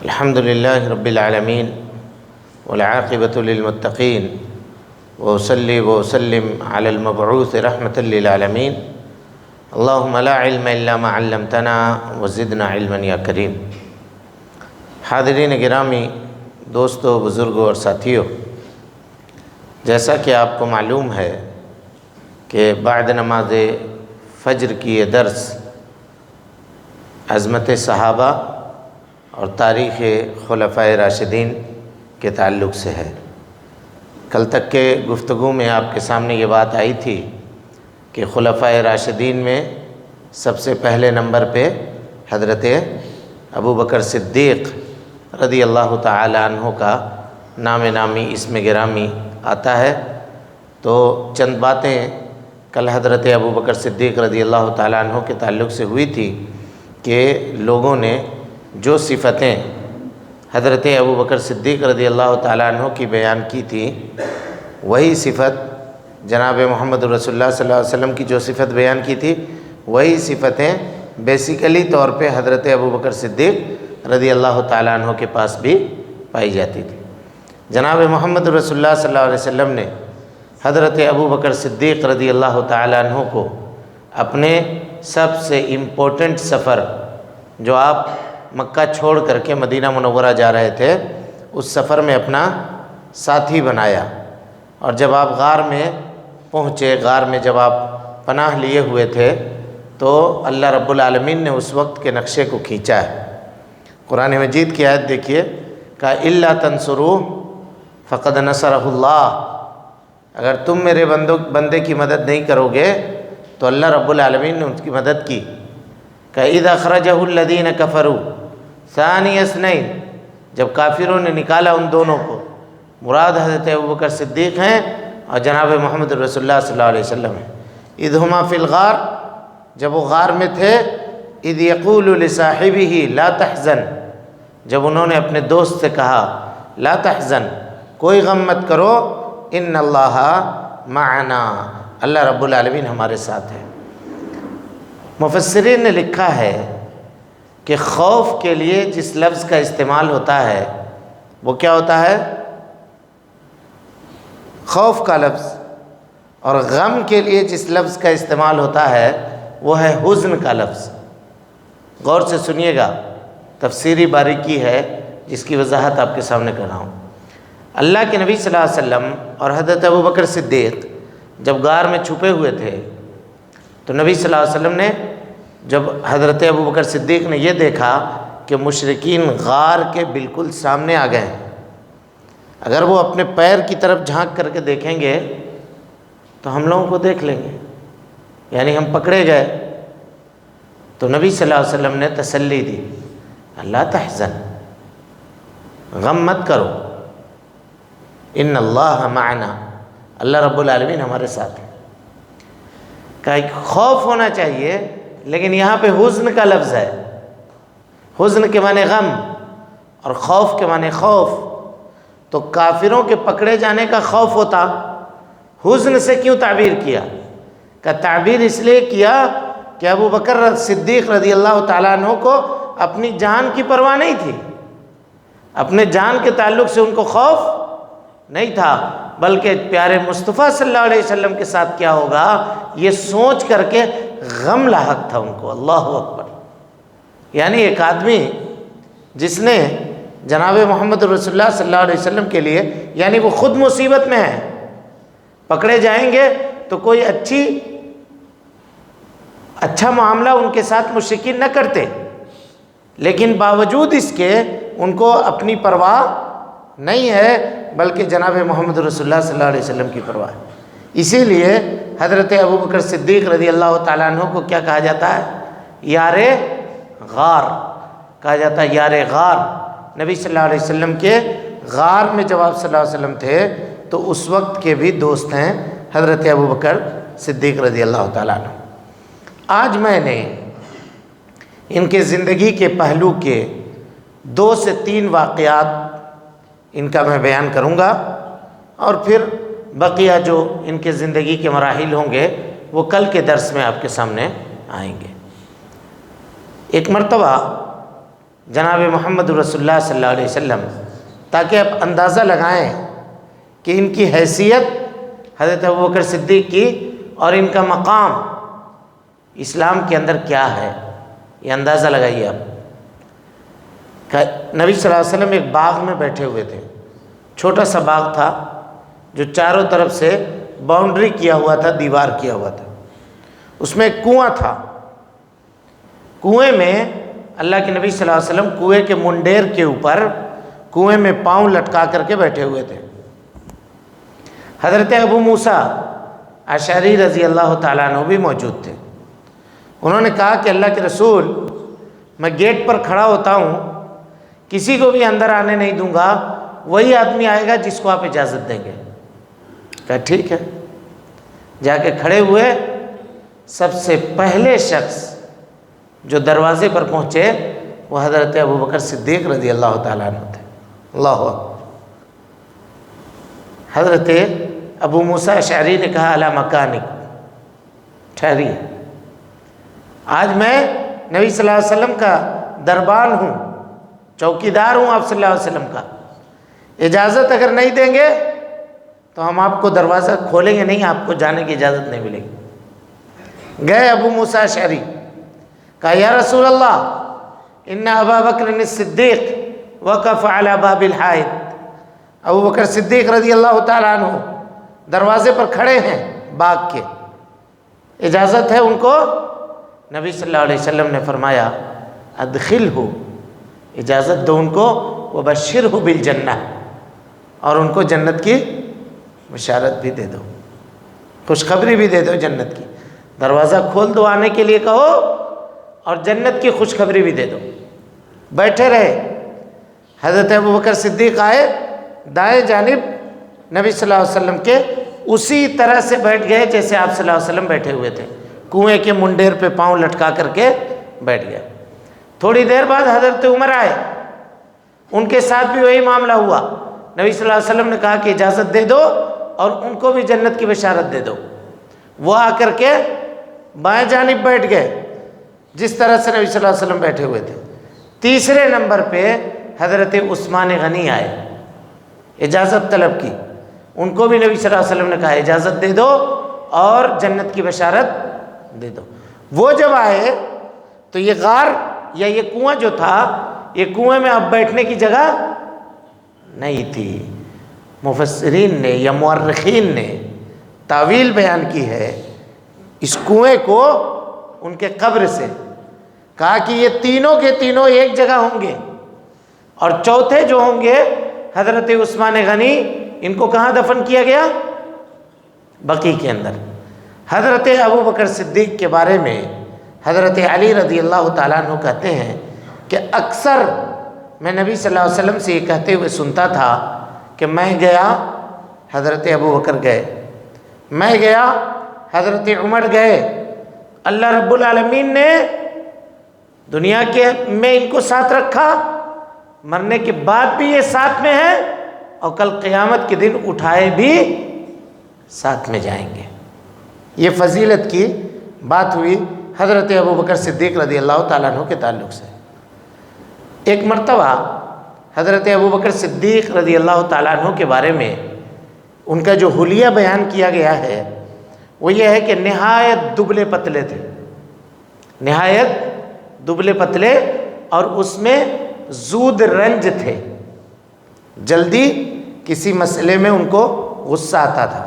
الحمد للہ رب العالمین والعاقبۃ للمتقین وأصلی وأسلم علی المبعوث رحمۃ للعالمین اللہم لا علم الا ما علمتنا وزدنا علما یا کریم۔ حاضرین گرامی، دوستو، بزرگوں اور ساتھیوں، جیسا کہ آپ کو معلوم ہے کہ بعد نماز فجر کی یہ درس عظمت صحابہ اور تاریخ خلفائے راشدین کے تعلق سے ہے۔ کل تک کے گفتگو میں آپ کے سامنے یہ بات آئی تھی کہ خلفائے راشدین میں سب سے پہلے نمبر پہ حضرت ابو بکر صدیق رضی اللہ تعالی عنہ کا نام نامی اسم گرامی آتا ہے۔ تو چند باتیں کل حضرت ابو بکر صدیق رضی اللہ تعالی عنہ کے تعلق سے ہوئی تھی کہ لوگوں نے جو صفتیں حضرت ابو بکر صدیق رضی اللہ تعالیٰ عنہ کی بیان کی تھی، وہی صفت جناب محمد رسول اللہ صلی اللہ علیہ وسلم کی جو صفت بیان کی تھی، وہی صفتیں بیسیکلی طور پہ حضرت ابو بکر صدیق رضی اللہ تعالیٰ عنہ کے پاس بھی پائی جاتی تھی۔ جناب محمد رسول اللہ صلی اللہ علیہ وسلم نے حضرت ابو بکر صدیق رضی اللہ تعالیٰ عنہ کو اپنے سب سے امپورٹنٹ سفر، جو آپ مکہ چھوڑ کر کے مدینہ منورہ جا رہے تھے، اس سفر میں اپنا ساتھی بنایا، اور جب آپ غار میں پہنچے، غار میں جب آپ پناہ لیے ہوئے تھے، تو اللہ رب العالمین نے اس وقت کے نقشے کو کھینچا ہے۔ قرآن مجید کی آیت دیکھیے کہ الا تنصروہ فقد نصرہ اللہ، اگر تم میرے بندے کی مدد نہیں کرو گے تو اللہ رب العالمین نے ان کی مدد کی۔ کہ اذ اخرجہ الذین کفروا ثانی اثنین، جب کافروں نے نکالا ان دونوں کو، مراد حضرت ابو بکر صدیق ہیں اور جناب محمد رسول اللہ صلی اللہ علیہ وسلم ہیں۔ اذ ہما فی الغار، جب وہ غار میں تھے، اذ یقول لصاحبہ لا تحزن، جب انہوں نے اپنے دوست سے کہا لا تحزن، کوئی غم مت کرو، ان اللہ معنا، اللہ رب العالمین ہمارے ساتھ ہے۔ مفسرین نے لکھا ہے کہ خوف کے لیے جس لفظ کا استعمال ہوتا ہے وہ کیا ہوتا ہے؟ خوف کا لفظ۔ اور غم کے لیے جس لفظ کا استعمال ہوتا ہے وہ ہے حزن کا لفظ۔ غور سے سنیے گا، تفسیری باریکی ہے جس کی وضاحت آپ کے سامنے کر رہا ہوں۔ اللہ کے نبی صلی اللہ علیہ وسلم اور حضرت ابو بکر صدیق جب غار میں چھپے ہوئے تھے، تو نبی صلی اللہ علیہ وسلم نے جب حضرت ابو بکر صدیق نے یہ دیکھا کہ مشرکین غار کے بالکل سامنے آ گئے ہیں، اگر وہ اپنے پیر کی طرف جھانک کر کے دیکھیں گے تو ہم لوگوں کو دیکھ لیں گے، یعنی ہم پکڑے گئے، تو نبی صلی اللہ علیہ وسلم نے تسلی دی، لا تحزن، غم مت کرو، ان اللہ معنا، اللہ رب العالمین ہمارے ساتھ ہے۔ کہ خوف ہونا چاہیے، لیکن یہاں پہ حزن کا لفظ ہے۔ حزن کے معنی غم اور خوف کے معنی خوف، تو کافروں کے پکڑے جانے کا خوف ہوتا، حزن سے کیوں تعبیر کیا؟ کہ تعبیر اس لیے کیا کہ ابو بکر صدیق رضی اللہ تعالیٰ عنہ کو اپنی جان کی پرواہ نہیں تھی، اپنے جان کے تعلق سے ان کو خوف نہیں تھا، بلکہ پیارے مصطفیٰ صلی اللہ علیہ وسلم کے ساتھ کیا ہوگا یہ سوچ کر کے غم لاحق تھا ان کو۔ اللہ اکبر! یعنی ایک آدمی جس نے جناب محمد رسول اللہ صلی اللہ علیہ وسلم کے لیے، یعنی وہ خود مصیبت میں ہے، پکڑے جائیں گے تو کوئی اچھا معاملہ ان کے ساتھ مشرکین نہ کرتے، لیکن باوجود اس کے ان کو اپنی پرواہ نہیں ہے، بلکہ جناب محمد رسول اللہ صلی اللہ علیہ وسلم کی پرواہ ہے۔ اسی لیے حضرت ابو بکر صدیق رضی اللہ تعالیٰ عنہ کو کیا کہا جاتا ہے؟ یار غار کہا جاتا ہے، یار غار۔ نبی صلی اللہ علیہ وسلم کے غار میں جب آپ صلی اللہ علیہ وسلم تھے تو اس وقت کے بھی دوست ہیں حضرت ابو بکر صدیق رضی اللہ تعالیٰ عنہ۔ آج میں نے ان کے زندگی کے پہلو کے 2 سے 3 واقعات ان کا میں بیان کروں گا، اور پھر بقیہ جو ان کے زندگی کے مراحل ہوں گے وہ کل کے درس میں آپ کے سامنے آئیں گے۔ ایک مرتبہ جناب محمد رسول اللہ صلی اللہ علیہ وسلم، تاکہ آپ اندازہ لگائیں کہ ان کی حیثیت حضرت ابوبکر صدیق کی اور ان کا مقام اسلام کے اندر کیا ہے، یہ اندازہ لگائیے آپ۔ نبی صلی اللہ علیہ وسلم ایک باغ میں بیٹھے ہوئے تھے، چھوٹا سا باغ تھا جو چاروں طرف سے باؤنڈری کیا ہوا تھا، دیوار کیا ہوا تھا، اس میں ایک کنواں تھا۔ کنویں میں اللہ کے نبی صلی اللہ علیہ وسلم کنویں کے منڈیر کے اوپر کنویں میں پاؤں لٹکا کر کے بیٹھے ہوئے تھے۔ حضرت ابو موسیٰ اشعری رضی اللہ تعالیٰ عنہ بھی موجود تھے۔ انہوں نے کہا کہ اللہ کے رسول، میں گیٹ پر کھڑا ہوتا ہوں، کسی کو بھی اندر آنے نہیں دوں گا، وہی آدمی آئے گا جس کو آپ اجازت دیں گے۔ کہا ٹھیک ہے۔ جا کے کھڑے ہوئے، سب سے پہلے شخص جو دروازے پر پہنچے وہ حضرت ابوبکر صدیق رضی اللہ تعالیٰ عنہ تھے۔ اللہ اکبر۔ حضرت ابو موسیٰ اشعری نے کہا الی مکانک، ٹھہریے، آج میں نبی صلی اللہ علیہ وسلم کا دربان ہوں، چوکیدار ہوں آپ صلی اللہ علیہ وسلم کا، اجازت اگر نہیں دیں گے تو ہم آپ کو دروازہ کھولیں گے نہیں، آپ کو جانے کی اجازت نہیں ملے گی۔ گئے ابو موسیٰ اشعری، کہا یا رسول اللہ ان ابا بکر الصدیق وقف علی باب الحائط، ابو بکر صدیق رضی اللہ تعالیٰ عنہ دروازے پر کھڑے ہیں باغ کے، اجازت ہے ان کو؟ نبی صلی اللہ علیہ وسلم نے فرمایا ادخلہ، اجازت دو ان کو، وبشرہ بالجنہ، اور ان کو جنت کی بشارت بھی دے دو، خوشخبری بھی دے دو جنت کی۔ دروازہ کھول دو، آنے کے لیے کہو، اور جنت کی خوشخبری بھی دے دو۔ بیٹھے رہے۔ حضرت ابوبکر صدیق آئے، دائیں جانب نبی صلی اللہ علیہ وسلم کے اسی طرح سے بیٹھ گئے جیسے آپ صلی اللہ علیہ وسلم بیٹھے ہوئے تھے، کنویں کے منڈیر پہ پاؤں لٹکا کر کے بیٹھ گیا۔ تھوڑی دیر بعد حضرت عمر آئے، ان کے ساتھ بھی وہی معاملہ ہوا۔ نبی صلی اللہ علیہ وسلم نے کہا کہ اجازت دے دو اور ان کو بھی جنت کی بشارت دے دو۔ وہ آ کر کے بائیں جانب بیٹھ گئے جس طرح سے نبی صلی اللہ علیہ وسلم بیٹھے ہوئے تھے۔ تیسرے نمبر پہ حضرت عثمان غنی آئے، اجازت طلب کی، ان کو بھی نبی صلی اللہ علیہ وسلم نے کہا اجازت دے دو اور جنت کی بشارت دے دو۔ وہ جب آئے تو یہ غار یا یہ کنواں جو تھا، یہ کنویں میں اب بیٹھنے کی جگہ نہیں تھی۔ مفسرین نے یا مورخین نے تاویل بیان کی ہے اس کنویں کو ان کے قبر سے، کہا کہ یہ تینوں کے تینوں ایک جگہ ہوں گے، اور چوتھے جو ہوں گے حضرت عثمان غنی، ان کو کہاں دفن کیا گیا؟ بقیع کے اندر۔ حضرت ابوبکر صدیق کے بارے میں حضرت علی رضی اللہ تعالیٰ عنہ کہتے ہیں کہ اکثر میں نبی صلی اللہ علیہ وسلم سے یہ کہتے ہوئے سنتا تھا کہ میں گیا، حضرت ابوبکر گئے، میں گیا، حضرت عمر گئے، اللہ رب العالمین نے دنیا کے میں ان کو ساتھ رکھا، مرنے کے بعد بھی یہ ساتھ میں ہیں، اور کل قیامت کے دن اٹھائے بھی ساتھ میں جائیں گے۔ یہ فضیلت کی بات ہوئی حضرت ابوبکر صدیق رضی اللہ تعالیٰ عنہ کے تعلق سے۔ ایک مرتبہ حضرت ابوبکر صدیق رضی اللہ تعالیٰ عنہ کے بارے میں ان کا جو حلیہ بیان کیا گیا ہے وہ یہ ہے کہ نہایت دبلے پتلے تھے، نہایت دبلے پتلے، اور اس میں زود رنج تھے، جلدی کسی مسئلے میں ان کو غصہ آتا تھا۔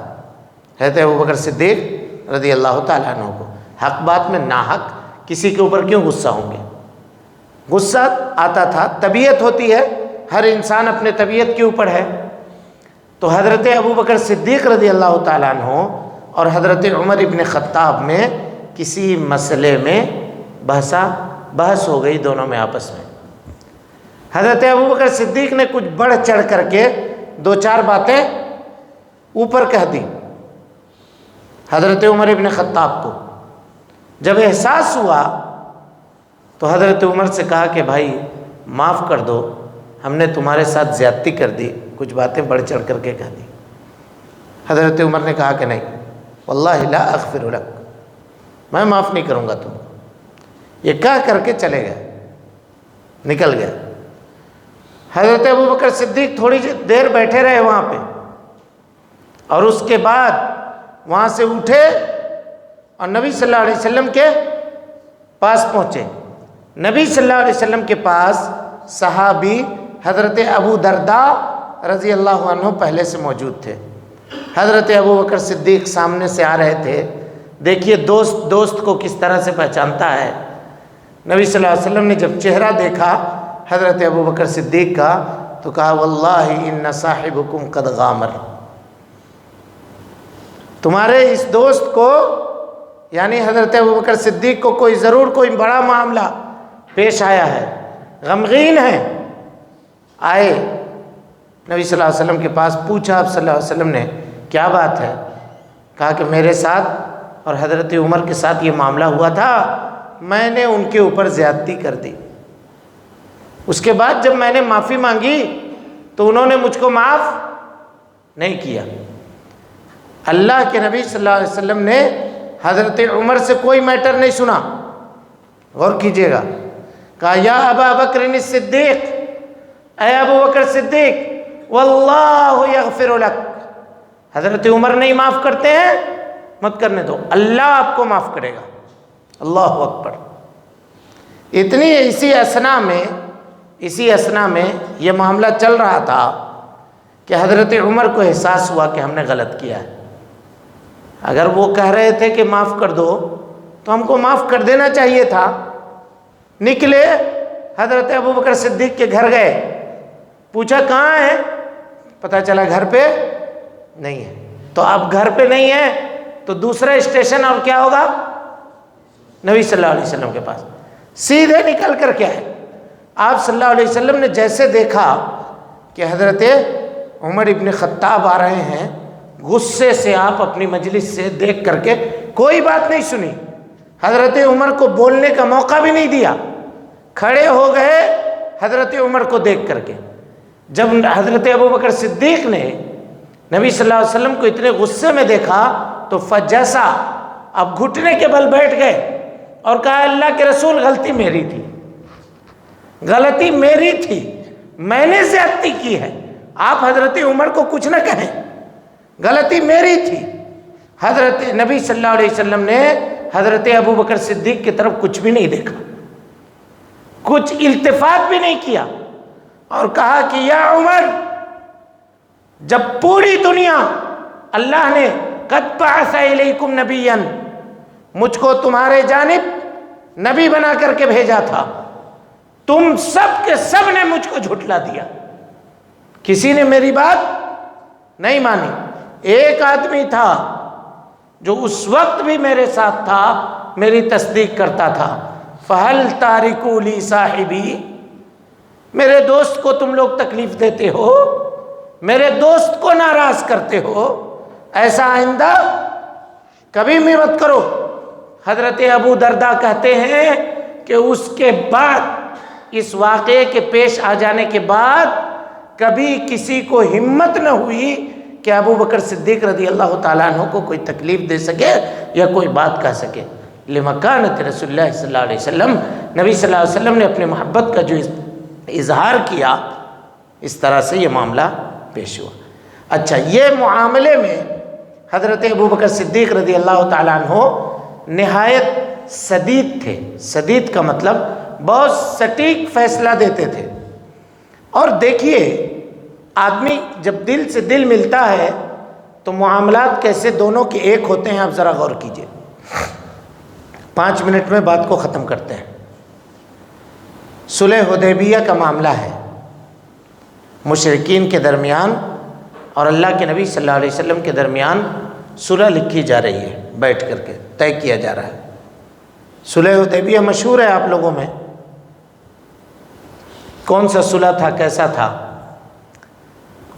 حضرت ابوبکر صدیق رضی اللہ تعالیٰ عنہ کو حق بات میں ناحق کسی کے اوپر کیوں غصہ ہوں گے؟ غصہ آتا تھا، طبیعت ہوتی ہے، ہر انسان اپنے طبیعت کے اوپر ہے۔ تو حضرت ابوبکر صدیق رضی اللہ تعالیٰ عنہ اور حضرت عمر ابن خطاب میں کسی مسئلے میں بحث ہو گئی دونوں میں آپس میں۔ حضرت ابوبکر صدیق نے کچھ بڑھ چڑھ کر کے دو چار باتیں اوپر کہہ دی حضرت عمر ابن خطاب کو۔ جب احساس ہوا تو حضرت عمر سے کہا کہ بھائی معاف کر دو، ہم نے تمہارے ساتھ زیادتی کر دی، کچھ باتیں بڑھ چڑھ کر کے کہہ دی۔ حضرت عمر نے کہا کہ نہیں، واللہ لا اغفر لک، میں معاف نہیں کروں گا تم کو۔ یہ کہہ کر کے چلے گئے، نکل گئے۔ حضرت ابوبکر صدیق تھوڑی دیر بیٹھے رہے وہاں پہ، اور اس کے بعد وہاں سے اٹھے اور نبی صلی اللہ علیہ وسلم کے پاس پہنچے۔ نبی صلی اللہ علیہ وسلم کے پاس صحابی حضرت ابو درداء رضی اللہ عنہ پہلے سے موجود تھے۔ حضرت ابوبکر صدیق سامنے سے آ رہے تھے۔ دیکھیے دوست کو کس طرح سے پہچانتا ہے۔ نبی صلی اللہ علیہ وسلم نے جب چہرہ دیکھا حضرت ابوبکر صدیق کا تو کہا واللہ ان صاحبکم قد غامر، تمہارے اس دوست کو یعنی حضرت ابوبکر صدیق کو کوئی بڑا معاملہ پیش آیا ہے، غمگین ہیں۔ آئے نبی صلی اللہ علیہ وسلم کے پاس، پوچھا آپ صلی اللہ علیہ وسلم نے کیا بات ہے؟ کہا کہ میرے ساتھ اور حضرت عمر کے ساتھ یہ معاملہ ہوا تھا، میں نے ان کے اوپر زیادتی کر دی، اس کے بعد جب میں نے معافی مانگی تو انہوں نے مجھ کو معاف نہیں کیا۔ اللہ کے نبی صلی اللہ علیہ وسلم نے حضرت عمر سے کوئی میٹر نہیں سنا، غور کیجئے گا۔ کہا یا ابا بکر الصدیق، اے ابو بکر صدیق، واللہ یغفر لک، حضرت عمر نہیں معاف کرتے ہیں، مت کرنے دو، اللہ آپ کو معاف کرے گا۔ اللہ اکبر۔ اسی اسنا میں یہ معاملہ چل رہا تھا کہ حضرت عمر کو احساس ہوا کہ ہم نے غلط کیا ہے۔ اگر وہ کہہ رہے تھے کہ معاف کر دو تو ہم کو معاف کر دینا چاہیے تھا۔ نکلے حضرت ابوبکر صدیق کے گھر گئے، پوچھا کہاں ہے؟ پتہ چلا گھر پہ نہیں ہے۔ تو اب گھر پہ نہیں ہے تو دوسرا اسٹیشن اور کیا ہوگا؟ نبی صلی اللہ علیہ وسلم کے پاس۔ سیدھے نکل کر کیا ہے، آپ صلی اللہ علیہ وسلم نے جیسے دیکھا کہ حضرت عمر ابن خطاب آ رہے ہیں، غصے سے آپ اپنی مجلس سے دیکھ کر کے کوئی بات نہیں سنی، حضرت عمر کو بولنے کا موقع بھی نہیں دیا، کھڑے ہو گئے حضرت عمر کو دیکھ کر کے۔ جب حضرت ابوبکر صدیق نے نبی صلی اللہ علیہ وسلم کو اتنے غصے میں دیکھا تو فجسا، اب گھٹنے کے بل بیٹھ گئے اور کہا اللہ کے رسول غلطی میری تھی، غلطی میری تھی، میں نے زیادتی کی ہے، آپ حضرت عمر کو کچھ نہ کہیں، غلطی میری تھی۔ حضرت نبی صلی اللہ علیہ وسلم نے حضرت ابوبکر صدیق کی طرف کچھ بھی نہیں دیکھا، کچھ التفات بھی نہیں کیا، اور کہا کہ یا عمر، جب پوری دنیا اللہ نے قد بعث الیکم نبیا، مجھ کو تمہارے جانب نبی بنا کر کے بھیجا تھا، تم سب کے سب نے مجھ کو جھٹلا دیا، کسی نے میری بات نہیں مانی۔ ایک آدمی تھا جو اس وقت بھی میرے ساتھ تھا، میری تصدیق کرتا تھا، فہل تارکو لی صاحبی، میرے دوست کو تم لوگ تکلیف دیتے ہو، میرے دوست کو ناراض کرتے ہو، ایسا آئندہ کبھی بھی مت کرو۔ حضرت ابو درداء کہتے ہیں کہ اس کے بعد، اس واقعے کے پیش آ جانے کے بعد کبھی کسی کو ہمت نہ ہوئی کہ ابو بکر صدیق رضی اللہ تعالیٰ عنہ کو کوئی تکلیف دے سکے یا کوئی بات کہہ سکے۔ لمکانت رسول اللہ صلی اللہ علیہ وسلم، نبی صلی اللہ علیہ وسلم نے اپنے محبت کا جو اظہار کیا، اس طرح سے یہ معاملہ پیش ہوا۔ اچھا، یہ معاملے میں حضرت ابوبکر صدیق رضی اللہ تعالیٰ عنہ نہایت سدید تھے۔ سدید کا مطلب بہت سٹیک فیصلہ دیتے تھے۔ اور دیکھیے، آدمی جب دل سے دل ملتا ہے تو معاملات کیسے دونوں کے ایک ہوتے ہیں، آپ ذرا غور کیجئے۔ 5 منٹ میں بات کو ختم کرتے ہیں۔ صلح حدیبیہ کا معاملہ ہے، مشرکین کے درمیان اور اللہ کے نبی صلی اللہ علیہ وسلم کے درمیان صلح لکھی جا رہی ہے، بیٹھ کر کے طے کیا جا رہا ہے۔ صلح حدیبیہ مشہور ہے آپ لوگوں میں، کون سا صلح تھا، کیسا تھا؟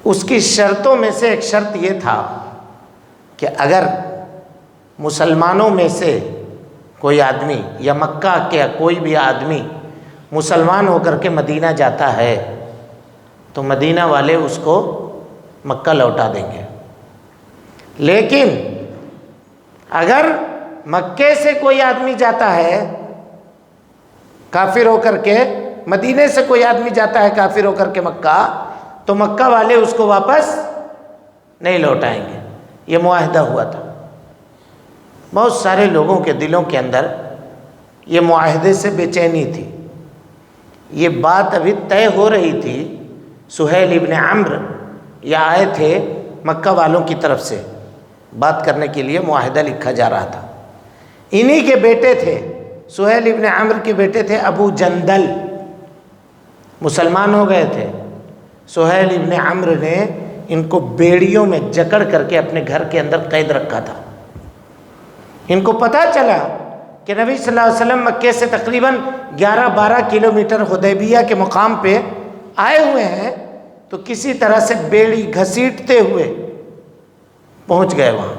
اس کی شرطوں میں سے ایک شرط یہ تھا کہ اگر مسلمانوں میں سے کوئی آدمی یا مکہ کے کوئی بھی آدمی مسلمان ہو کر کے مدینہ جاتا ہے تو مدینہ والے اس کو مکہ لوٹا دیں گے، لیکن اگر مکے سے کوئی آدمی جاتا ہے کافر ہو کر کے مدینے سے کوئی آدمی جاتا ہے کافر ہو کر کے مکہ، تو مکہ والے اس کو واپس نہیں لوٹائیں گے، یہ معاہدہ ہوا تھا۔ بہت سارے لوگوں کے دلوں کے اندر یہ معاہدے سے بے چینی تھی، یہ بات ابھی طے ہو رہی تھی۔ سہیل ابن عمرو یہ آئے تھے مکہ والوں کی طرف سے بات کرنے کے لیے، معاہدہ لکھا جا رہا تھا۔ انہی کے بیٹے تھے، سہیل ابن عمرو کے بیٹے تھے ابو جندل، مسلمان ہو گئے تھے۔ سہیل ابن عمرو نے ان کو بیڑیوں میں جکڑ کر کے اپنے گھر کے اندر قید رکھا تھا۔ ان کو پتہ چلا کہ نبی صلی اللہ علیہ وسلم مکے سے تقریباً 11-12 کلومیٹر حدیبیہ کے مقام پہ آئے ہوئے ہیں، تو کسی طرح سے بیڑی گھسیٹتے ہوئے پہنچ گئے وہاں،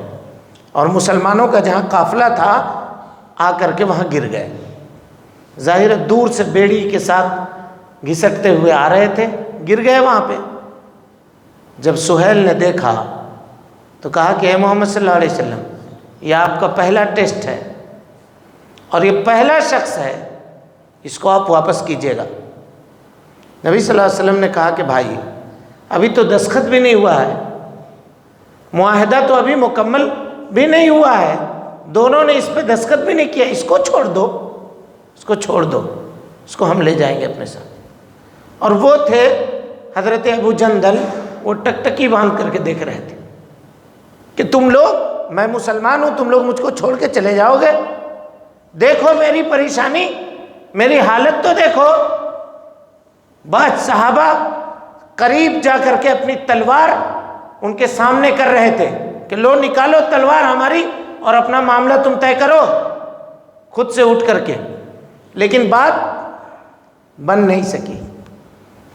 اور مسلمانوں کا جہاں قافلہ تھا آ کر کے وہاں گر گئے۔ ظاہر دور سے بیڑی کے ساتھ گھسٹتے ہوئے آ رہے تھے، گر گئے وہاں پہ۔ جب سہیل نے دیکھا تو کہا کہ اے محمد صلی اللہ علیہ وسلم، یہ آپ کا پہلا ٹیسٹ ہے اور یہ پہلا شخص ہے، اس کو آپ واپس کیجیے گا۔ نبی صلی اللہ علیہ وسلم نے کہا کہ بھائی ابھی تو دستخط بھی نہیں ہوا ہے، معاہدہ تو ابھی مکمل بھی نہیں ہوا ہے، دونوں نے اس پہ دستخط بھی نہیں کیا، اس کو چھوڑ دو، اس کو چھوڑ دو، اس کو ہم لے جائیں گے اپنے ساتھ۔ اور وہ تھے حضرت ابو جندل، وہ ٹکٹکی باندھ کر کے دیکھ رہے تھے کہ تم لوگ، میں مسلمان ہوں، تم لوگ مجھ کو چھوڑ کے چلے جاؤ گے؟ دیکھو میری پریشانی، میری حالت تو دیکھو۔ بعض صحابہ قریب جا کر کے اپنی تلوار ان کے سامنے کر رہے تھے کہ لو نکالو تلوار ہماری اور اپنا معاملہ تم طے کرو خود سے اٹھ کر کے، لیکن بات بن نہیں سکی۔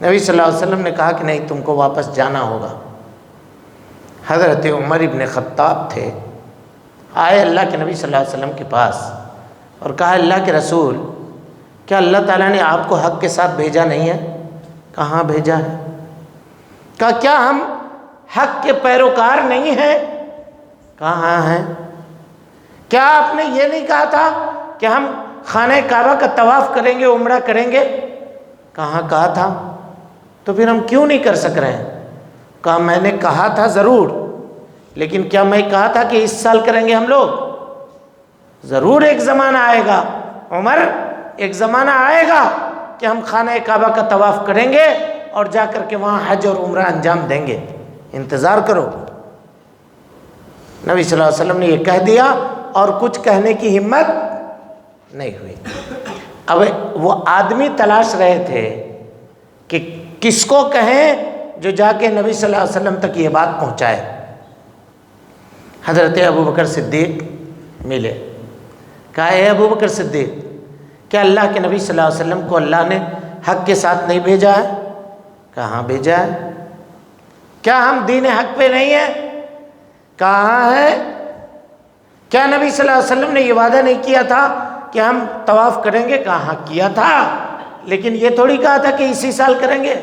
نبی صلی اللہ علیہ وسلم نے کہا کہ نہیں، تم کو واپس جانا ہوگا۔ حضرت عمر ابن خطاب تھے، آئے اللہ کے نبی صلی اللہ علیہ وسلم کے پاس اور کہا اللہ کے رسول، کیا اللہ تعالیٰ نے آپ کو حق کے ساتھ بھیجا نہیں ہے؟ کہاں بھیجا ہے؟ کہا کیا ہم حق کے پیروکار نہیں ہیں؟ کہا ہاں ہیں۔ کیا آپ نے یہ نہیں کہا تھا کہ ہم خانہ کعبہ کا طواف کریں گے، عمرہ کریں گے؟ کہاں کہا تھا؟ تو پھر ہم کیوں نہیں کر سک رہے ہیں؟ کہا میں نے کہا تھا ضرور، لیکن کیا میں کہا تھا کہ اس سال کریں گے ہم لوگ؟ ضرور ایک زمانہ آئے گا عمر، ایک زمانہ آئے گا کہ ہم خانہ کعبہ کا طواف کریں گے اور جا کر کے وہاں حج اور عمرہ انجام دیں گے، انتظار کرو۔ نبی صلی اللہ علیہ وسلم نے یہ کہہ دیا اور کچھ کہنے کی ہمت نہیں ہوئی۔ اب وہ آدمی تلاش رہے تھے کہ کس کو کہیں جو جا کے نبی صلی اللہ علیہ وسلم تک یہ بات پہنچائے۔ حضرت ابوبکر صدیق ملے، کہا اے ابوبکر صدیق، کیا اللہ کے نبی صلی اللہ علیہ وسلم کو اللہ نے حق کے ساتھ نہیں بھیجا ہے؟ کہاں بھیجا ہے؟ کیا ہم دین حق پہ نہیں ہیں؟ کہاں ہے؟ کیا نبی صلی اللہ علیہ وسلم نے یہ وعدہ نہیں کیا تھا کہ ہم طواف کریں گے؟ کہاں کیا تھا، لیکن یہ تھوڑی کہا تھا کہ اسی سال کریں گے۔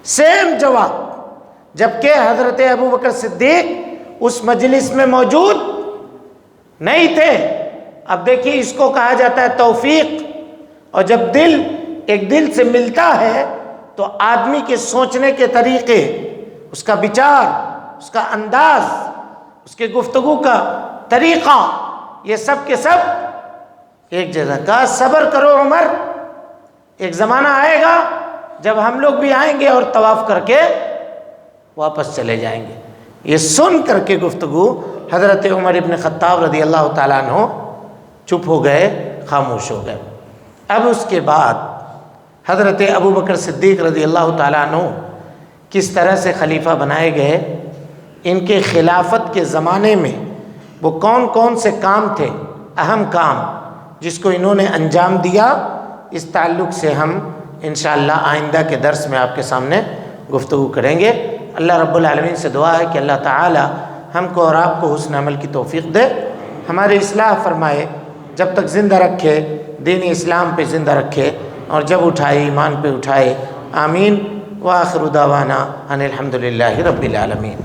سیم جواب، جبکہ حضرت ابوبکر صدیق اس مجلس میں موجود نہیں تھے۔ اب دیکھیے اس کو کہا جاتا ہے توفیق، اور جب دل ایک دل سے ملتا ہے تو آدمی کے سوچنے کے طریقے، اس کا بچار، اس کا انداز، اس کے گفتگو کا طریقہ، یہ سب کے سب ایک جیسا۔ کہا صبر کرو عمر، ایک زمانہ آئے گا جب ہم لوگ بھی آئیں گے اور طواف کر کے واپس چلے جائیں گے۔ یہ سن کر کے گفتگو حضرت عمر ابن خطاب رضی اللہ تعالیٰ عنہ چپ ہو گئے، خاموش ہو گئے۔ اب اس کے بعد حضرت ابوبکر صدیق رضی اللہ تعالیٰ عنہ کس طرح سے خلیفہ بنائے گئے، ان کے خلافت کے زمانے میں وہ کون کون سے کام تھے، اہم کام جس کو انہوں نے انجام دیا، اس تعلق سے ہم انشاءاللہ آئندہ کے درس میں آپ کے سامنے گفتگو کریں گے۔ اللہ رب العالمین سے دعا ہے کہ اللہ تعالی ہم کو اور آپ کو حسن عمل کی توفیق دے، ہماری اصلاح فرمائے، جب تک زندہ رکھے دین اسلام پہ زندہ رکھے، اور جب اٹھائے ایمان پہ اٹھائے۔ آمین۔ وآخر دعوانا ان الحمد للہ رب العالمین۔